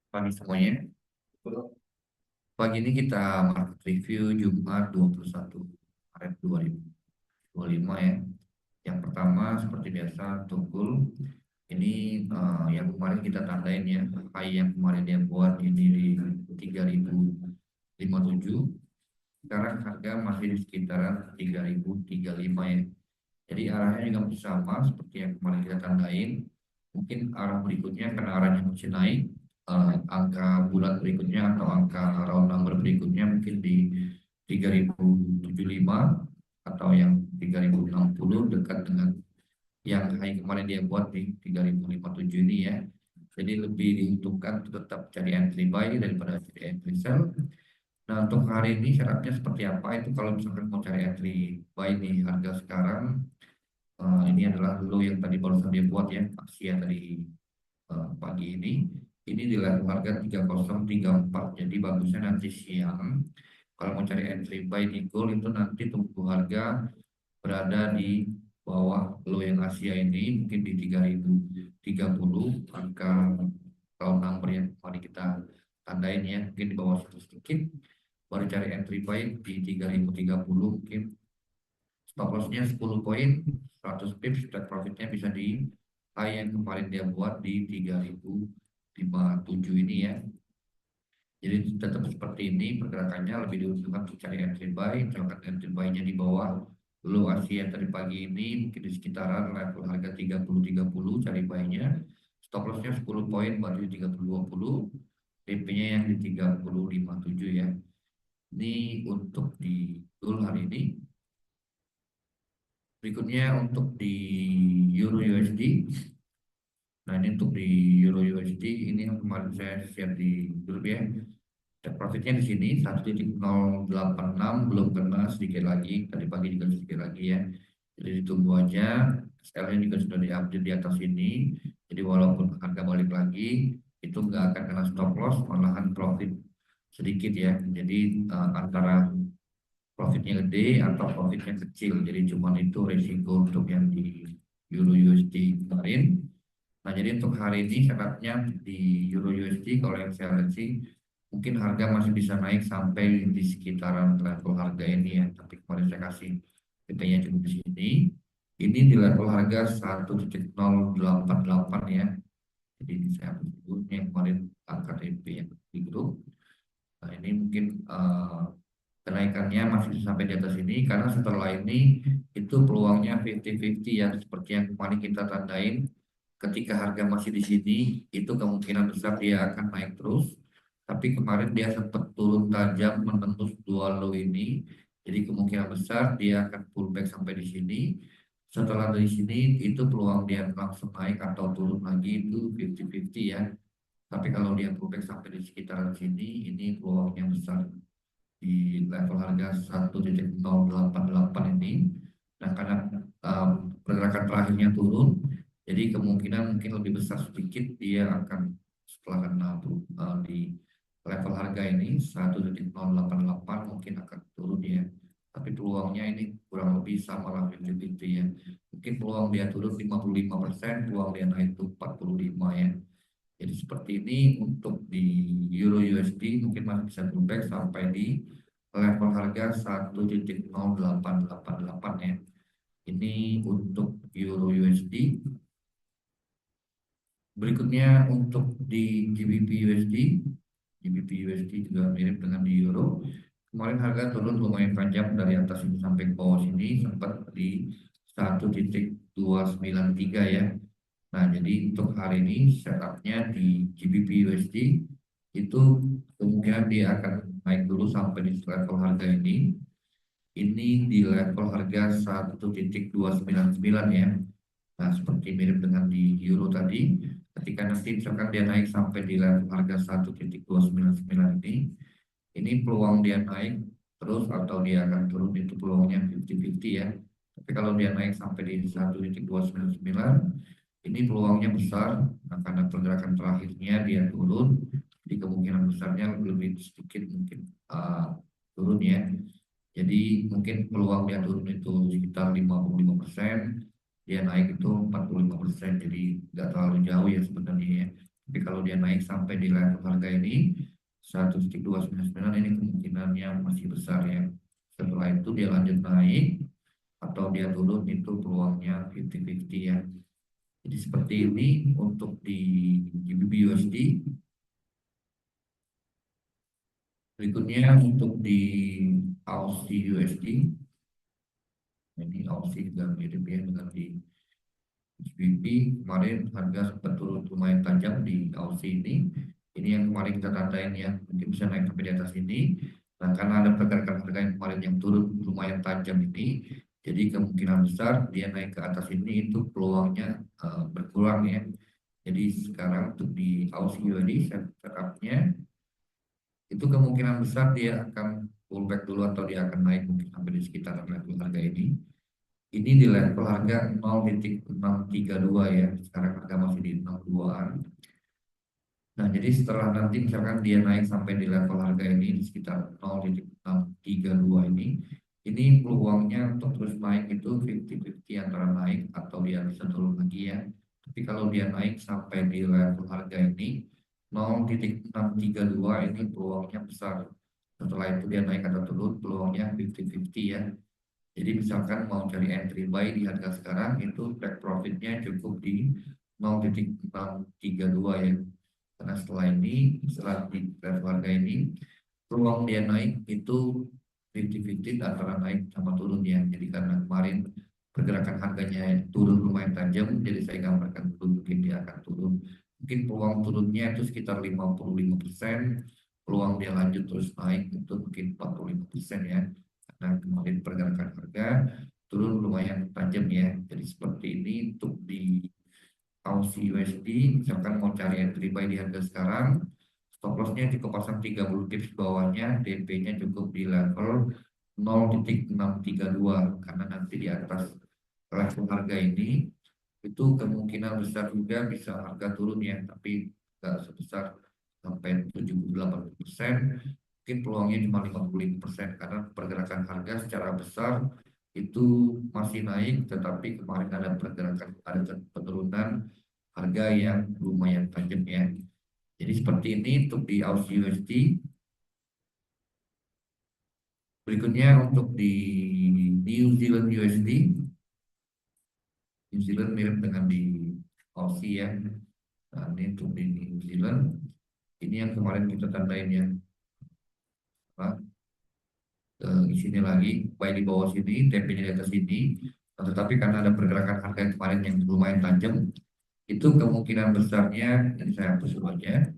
Pagi semuanya. Pagi ini kita market review Jumat 21 Maret 2025 ya. Yang pertama seperti biasa Tunggul. Ini yang kemarin kita tandain ya. High yang kemarin dia buat ini di 3057. Sekarang harga masih di sekitaran 3035 ya. Jadi arahnya juga masih sama seperti yang kemarin kita tandain. Mungkin arah berikutnya karena arahnya masih naik, angka bulat berikutnya atau angka round number berikutnya mungkin di 3075 atau yang 3060 dekat dengan yang high kemarin dia buat di 3057 ini ya. Jadi lebih diuntungkan untuk tetap cari entry buy daripada cari entry sell. Nah untuk hari ini syaratnya seperti apa itu kalau misalkan mau cari entry buy di harga sekarang. Ini adalah low yang tadi barusan dia buat ya, Asia tadi pagi ini. Ini di level harga 3034. Jadi bagusnya nanti siang. Kalau mau cari entry buy di gold itu nanti tunggu harga berada di bawah low yang Asia ini. Mungkin di 3030. Angka round number yang mari kita tandain ya. Mungkin di bawah situ sedikit. Baru cari entry buy di 3030 mungkin. Stop lossnya 10 poin, 100 pips, dan profitnya bisa di high yang kemarin dia buat di 3057 ini ya. Jadi tetap seperti ini pergerakannya lebih diuntungkan untuk cari entry buy. Misalkan entry buy-nya di bawah low Asia tadi pagi ini mungkin di sekitaran level harga 3030 cari buy-nya. Stop loss-nya 10 poin baru di 3020. TP-nya yang di 3057 ya. Ini untuk di dulu hari ini. Berikutnya untuk di Euro USD. Nah ini untuk di Euro USD ini yang kemarin saya share di grup ya. Take profitnya di sini 1.086 belum kena sedikit lagi. Tadi pagi juga sedikit lagi ya. Jadi ditunggu aja. SL-nya juga sudah diupdate di atas ini. Jadi walaupun harga balik lagi itu nggak akan kena stop loss, malahan profit sedikit ya. Jadi antara profitnya gede atau profitnya kecil. Jadi cuman itu resiko untuk yang di Euro USD kemarin. Nah, jadi untuk hari ini syaratnya di Euro USD kalau yang saya lihat sih mungkin harga masih bisa naik sampai di sekitaran level harga ini ya. Tapi kemarin saya kasih PT-nya cukup di sini. Ini di level harga 1.088 ya. Jadi ini saya ambil dulu. Ini yang kemarin angka TP yang di grup. Nah, ini mungkin kenaikannya masih bisa sampai di atas ini karena setelah ini itu peluangnya 50-50 ya seperti yang kemarin kita tandain ketika harga masih di sini itu kemungkinan besar dia akan naik terus tapi kemarin dia sempat turun tajam menembus dua low ini jadi kemungkinan besar dia akan pullback sampai di sini setelah dari sini itu peluang dia langsung naik atau turun lagi itu 50-50 ya tapi kalau dia pullback sampai di sekitaran sini ini peluangnya besar di level harga 1.088 ini. Nah, karena pergerakan terakhirnya turun, jadi kemungkinan mungkin lebih besar sedikit dia akan setelah kena di level harga ini 1.088 mungkin akan turun ya. Tapi peluangnya ini kurang lebih sama lah gitu ya. Mungkin peluang dia turun 55%, peluang dia naik itu 45 ya. Jadi seperti ini untuk di Euro USD mungkin masih bisa pullback sampai di level harga 1.0888 ya. Ini untuk Euro USD. Berikutnya untuk di GBP USD. GBP USD juga mirip dengan di Euro. Kemarin harga turun lumayan panjang dari atas ini sampai ke bawah sini sempat di 1.293 ya. Nah, jadi untuk hari ini setupnya di GBP USD itu kemungkinan dia akan naik dulu sampai di level harga ini. Ini di level harga 1.299 ya. Nah, seperti mirip dengan di Euro tadi, ketika nanti misalkan dia naik sampai di level harga 1.299 ini peluang dia naik terus atau dia akan turun itu peluangnya 50-50 ya. Tapi kalau dia naik sampai di 1.299 ini peluangnya besar, nah, karena pergerakan terakhirnya dia turun, jadi kemungkinan besarnya lebih sedikit mungkin turun ya. Jadi mungkin peluang dia turun itu sekitar 55%, dia naik itu 45%, jadi nggak terlalu jauh ya sebenarnya ya. Tapi kalau dia naik sampai di level harga ini 1,299 ini kemungkinannya masih besar ya. Setelah itu dia lanjut naik atau dia turun itu peluangnya 50-50 ya. Jadi seperti ini untuk di GBP USD. Berikutnya untuk di Aussie USD. Ini Aussie juga mirip ya dengan di GBP. Kemarin harga sempat turun lumayan tajam di Aussie ini. Ini yang kemarin kita tandain ya, mungkin bisa naik sampai di atas ini. Nah, karena ada pergerakan harga yang kemarin yang turun lumayan tajam ini, jadi kemungkinan besar dia naik ke atas ini itu peluangnya berkurang ya. Jadi sekarang untuk di Aussie USD setupnya itu kemungkinan besar dia akan pullback dulu atau dia akan naik mungkin sampai di sekitar level harga ini. Ini di level harga 0,632 ya. Sekarang harga masih di 62-an. Nah, jadi setelah nanti misalkan dia naik sampai di level harga ini di sekitar 0,632 ini peluangnya untuk terus naik itu 50-50 antara naik atau dia bisa turun lagi ya. Tapi kalau dia naik sampai di level harga ini 0,632 ini peluangnya besar. Setelah itu dia naik atau turun peluangnya 50-50 ya. Jadi misalkan mau cari entry buy di harga sekarang itu take profitnya cukup di 0,632 ya. Karena setelah ini, setelah di level harga ini, peluang dia naik itu 50-50 antara naik sama turun ya. Jadi karena kemarin pergerakan harganya turun lumayan tajam, jadi saya gambarkan dulu mungkin dia akan turun. Mungkin peluang turunnya itu sekitar 55%, peluang dia lanjut terus naik itu mungkin 45% ya. Karena kemarin pergerakan harga turun lumayan tajam ya. Jadi seperti ini untuk di Aussie USD, misalkan mau cari entry buy di harga sekarang, stop lossnya cukup pasang 30 pips bawahnya, DP-nya cukup di level 0,632 karena nanti di atas level harga ini itu kemungkinan besar juga bisa harga turun ya, tapi tidak sebesar sampai 70-80%, mungkin peluangnya cuma 55% karena pergerakan harga secara besar itu masih naik, tetapi kemarin ada pergerakan, ada penurunan harga yang lumayan tajam ya. Jadi seperti ini untuk di Aussie USD. Berikutnya untuk di New Zealand USD. New Zealand mirip dengan di Aussie ya. Nah, ini untuk di New Zealand. Ini yang kemarin kita tandain ya. Apa? Di sini lagi, baik di bawah sini, TP-nya di atas sini. Nah, tetapi karena ada pergerakan harga yang kemarin yang lumayan tajam, itu kemungkinan besarnya, ini saya hapus dulu aja.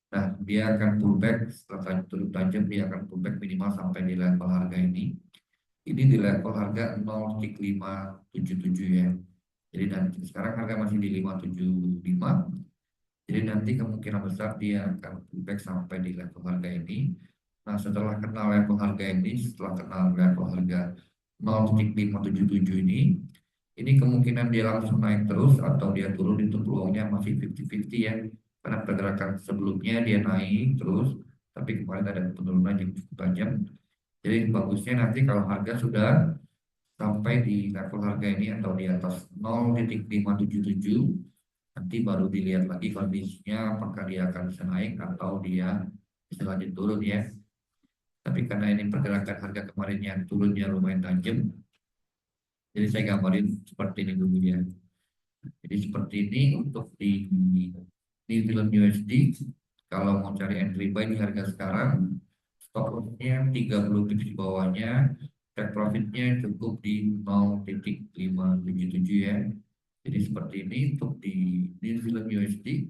Nah, dia akan pullback setelah turun tajam, dia akan pullback minimal sampai di level harga ini. Ini di level harga 0,577 ya. Jadi nanti sekarang harga masih di 575. Jadi nanti kemungkinan besar dia akan pullback sampai di level harga ini. Nah, setelah kenal level harga ini, setelah kenal level harga 0,577 ini kemungkinan dia langsung naik terus atau dia turun itu peluangnya masih 50-50 ya. Karena pergerakan sebelumnya dia naik terus, tapi kemarin ada penurunan yang cukup tajam. Jadi bagusnya nanti kalau harga sudah sampai di level harga ini atau di atas 0,577, nanti baru dilihat lagi kondisinya apakah dia akan bisa naik atau dia bisa lanjut turun ya. Tapi karena ini pergerakan harga kemarin yang turunnya lumayan tajam, jadi saya gambarin seperti ini dulu ya. Jadi seperti ini untuk di New Zealand USD. Kalau mau cari entry buy di harga sekarang, stop loss-nya 30 pips di bawahnya, take profit-nya cukup di 0,577 ya. Jadi seperti ini untuk di New Zealand USD.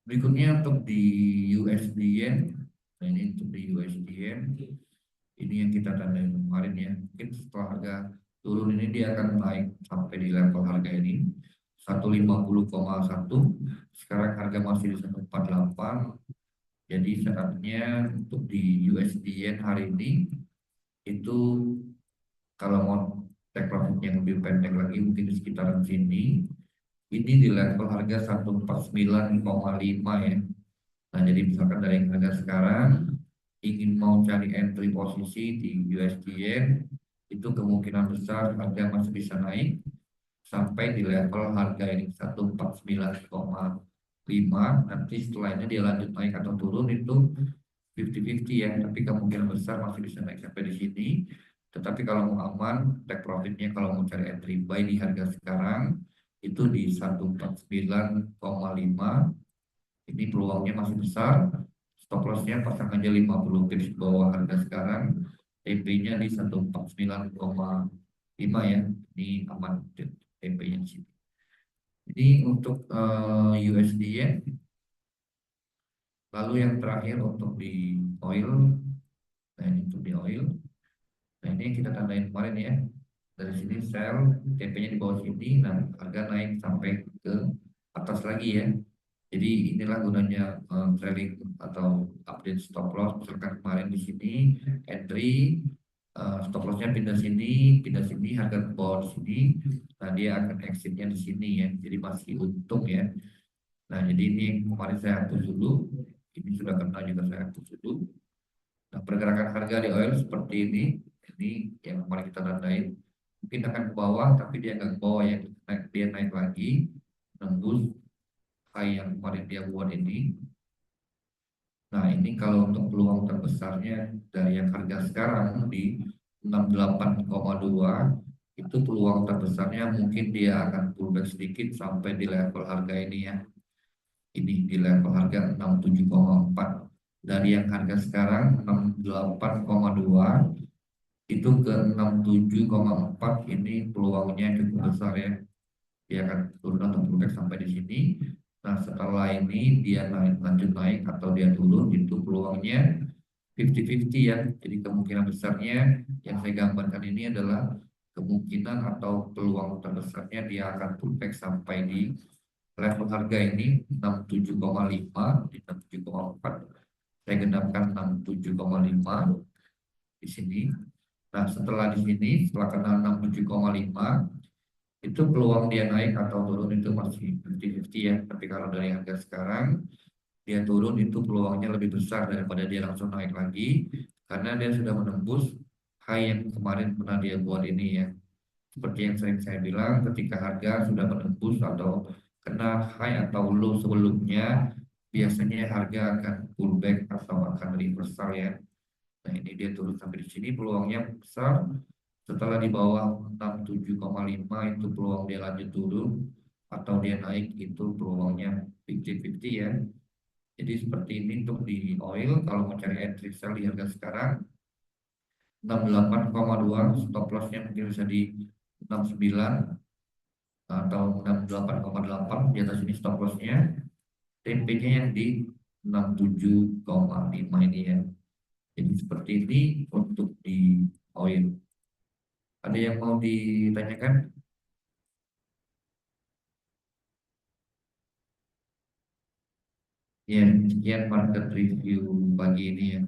Berikutnya untuk di USD Yen. Nah, ini untuk di USD Yen. Ini yang kita tandain kemarin ya. Mungkin setelah harga turun ini dia akan naik sampai di level harga ini 150,1. Sekarang harga masih di 148. Jadi saatnya untuk di USD Yen hari ini itu kalau mau take profit yang lebih pendek lagi mungkin di sekitaran sini. Ini di level harga 149,5 ya. Nah, jadi misalkan dari harga sekarang ingin mau cari entry posisi di USD Yen, itu kemungkinan besar harga masih bisa naik. sampai di level harga ini 149,5. Nanti setelahnya dia lanjut naik atau turun itu 50-50 ya, tapi kemungkinan besar masih bisa naik sampai di sini. Tetapi kalau mau aman, take profitnya kalau mau cari entry buy di harga sekarang itu di 149,5. Ini peluangnya masih besar. Stop lossnya pasang aja 50 pips di bawah harga sekarang. TP-nya di 149,5 ya. Ini aman TP-nya di sini. Jadi untuk USD ya. Lalu yang terakhir untuk di oil. Nah ini untuk di oil. Nah ini yang kita tandain kemarin ya. Dari sini sell, TP-nya di bawah sini. Nah harga naik sampai ke atas lagi ya. Jadi inilah gunanya trailing atau update stop loss. Misalkan kemarin di sini entry, stop lossnya pindah sini, harga ke bawah di sini. Nah dia akan exitnya di sini ya. Jadi masih untung ya. Nah jadi ini yang kemarin saya hapus dulu. Ini sudah kena juga saya hapus dulu. Nah pergerakan harga di oil seperti ini. Ini yang kemarin kita tandain. Mungkin akan ke bawah, tapi dia nggak ke bawah ya. Dia naik lagi, nembus high yang kemarin dia buat ini. Nah, ini kalau untuk peluang terbesarnya dari yang harga sekarang di 68,2 itu peluang terbesarnya mungkin dia akan pullback sedikit sampai di level harga ini ya. Ini di level harga 67,4. Dari yang harga sekarang 68,2 itu ke 67,4 ini peluangnya cukup besar ya. Dia akan turun atau pullback sampai di sini. Nah, setelah ini dia naik, lanjut naik atau dia turun, itu peluangnya 50-50 ya. Jadi kemungkinan besarnya yang saya gambarkan ini adalah kemungkinan atau peluang terbesarnya dia akan pullback sampai di level harga ini 67,5 di 67,4. Saya genapkan 67,5 di sini. Nah, setelah di sini, setelah kena 67,5 itu peluang dia naik atau turun itu masih 50-50 ya. Tapi kalau dari harga sekarang dia turun itu peluangnya lebih besar daripada dia langsung naik lagi karena dia sudah menembus high yang kemarin pernah dia buat ini ya. Seperti yang sering saya bilang, ketika harga sudah menembus atau kena high atau low sebelumnya, biasanya harga akan pullback atau akan reversal ya. Nah ini dia turun sampai di sini peluangnya besar. Setelah di bawah 67,5 itu peluang dia lanjut turun atau dia naik itu peluangnya 50-50 ya. Jadi seperti ini untuk di oil kalau mau cari entry sell di harga sekarang 68,2, stop lossnya mungkin bisa di 69 atau 68,8 di atas ini stop lossnya. TP-nya yang di 67,5 ini ya. Jadi seperti ini untuk di oil. Ada yang mau ditanyakan? Ya, sekian market review pagi ini ya.